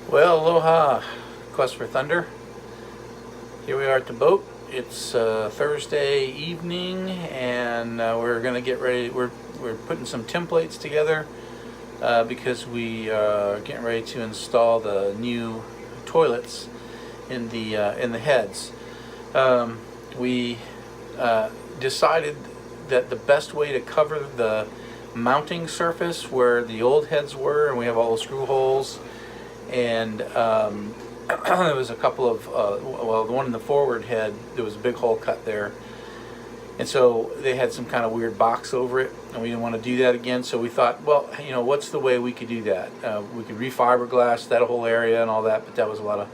Well, aloha, Quest for Thunder. Here we are at the boat. It's Thursday evening, and we're gonna get ready. We're putting some templates together because we are getting ready to install the new toilets in the heads. We decided that the best way to cover the mounting surface where the old heads were, and we have all the screw holes. And there was a couple of, well, the one in the forward head, there was a big hole cut there. And so they had some kind of weird box over it, and we didn't want to do that again. So we thought, well, you know, what's the way we could do that? We could refiberglass that whole area and all that, but that was a lot of,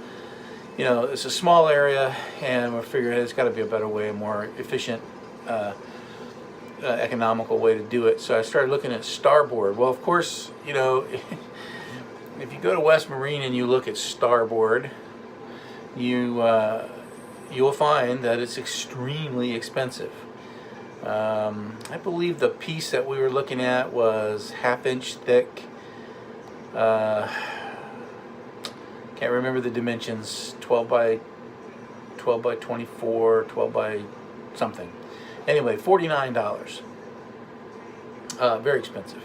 you know, it's a small area, and we're figuring there's got to be a better way, a more efficient, economical way to do it. So I started looking at starboard. Well, of course, you know, if you go to West Marine and you look at starboard, you'll find that it's extremely expensive. I believe the piece that we were looking at was 1/2 inch thick. Can't remember the dimensions. 12 by 24, 12 by something. Anyway, $49. Very expensive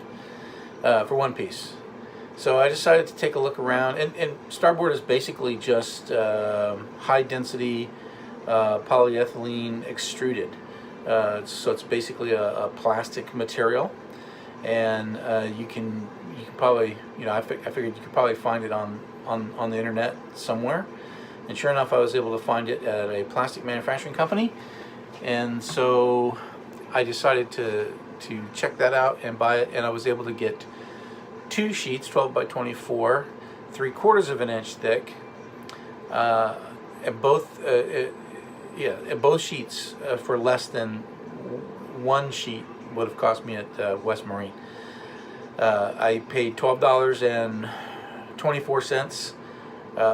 for one piece. So I decided to take a look around, and starboard is basically just high density polyethylene extruded. So it's basically a plastic material, and you can probably, you know, I figured you could probably find it on the internet somewhere. And sure enough, I was able to find it at a plastic manufacturing company, and so I decided to check that out and buy it, and I was able to get 2 sheets, 12 by 24, 3/4 of an inch thick, and both sheets for less than one sheet would have cost me at West Marine. I paid $12.24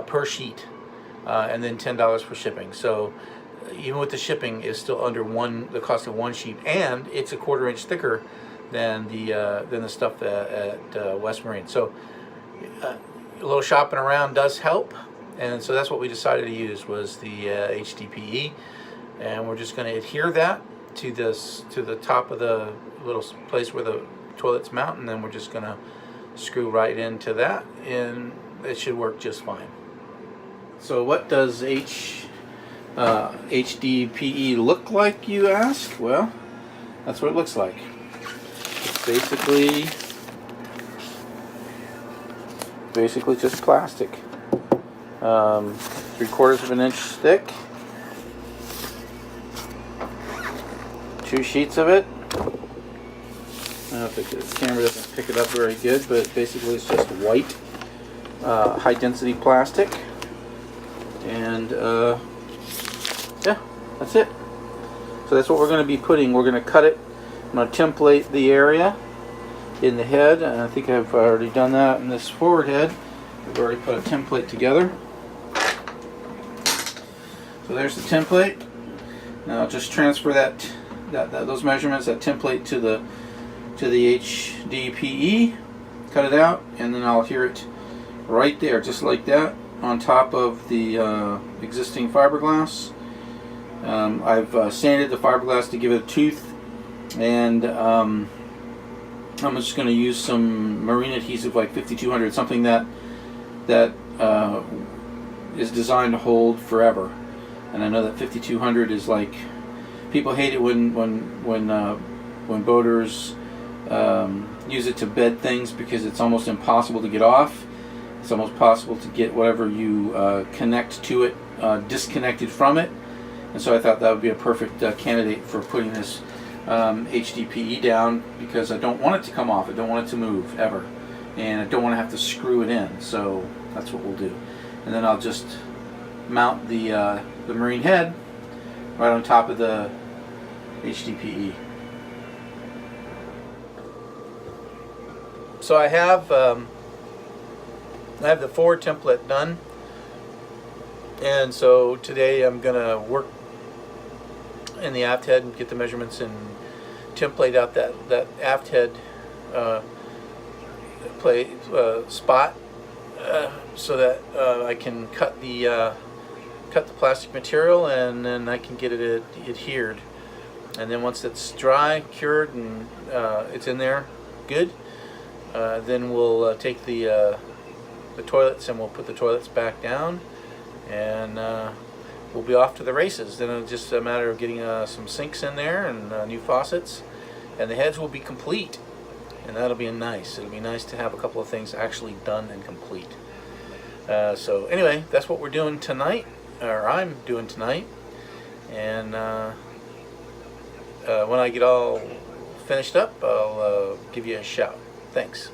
per sheet, and then $10 for shipping. So even with the shipping, is still under the cost of one sheet, and it's a 1/4 inch thicker than the stuff at West Marine. So a little shopping around does help, and so that's what we decided to use was the HDPE, and we're just going to adhere that to the top of the little place where the toilets mount, and then we're just going to screw right into that, and it should work just fine. So what does HDPE look like, you ask? Well, that's what it looks like. Basically just plastic. 3/4 of an inch thick. 2 sheets of it. I don't know if the camera doesn't pick it up very good, but basically it's just white, high density plastic. And yeah, that's it. So that's what we're going to be putting. We're going to cut it. I'm going to template the area in the head, and I think I've already done that in this forward head. We've already put a template together. So there's the template. Now I'll just transfer those measurements, that template to the HDPE, cut it out, and then I'll adhere it right there, just like that, on top of the existing fiberglass. I've sanded the fiberglass to give it a tooth. And I'm just going to use some marine adhesive like 5200, something that is designed to hold forever. And I know that 5200 is like, people hate it when boaters use it to bed things, because it's almost impossible to get off. It's almost possible to get whatever you connect to it disconnected from it. And so I thought that would be a perfect candidate for putting this HDPE down, because I don't want it to come off. I don't want it to move ever, and I don't want to have to screw it in. So that's what we'll do. And then I'll just mount the marine head right on top of the HDPE. So I have the forward template done, and so today I'm gonna work in the aft head and get the measurements and template out that aft head spot so that I can cut the plastic material, and then I can get it adhered. And then once it's dry, cured, and it's in there good, then we'll take the toilets, and we'll put the toilets back down, and we'll be off to the races. Then it's just a matter of getting some sinks in there and new faucets, and the heads will be complete, and that'll be nice. It'll be nice to have a couple of things actually done and complete. So anyway, that's what we're doing tonight, or I'm doing tonight, and when I get all finished up, I'll give you a shout. Thanks.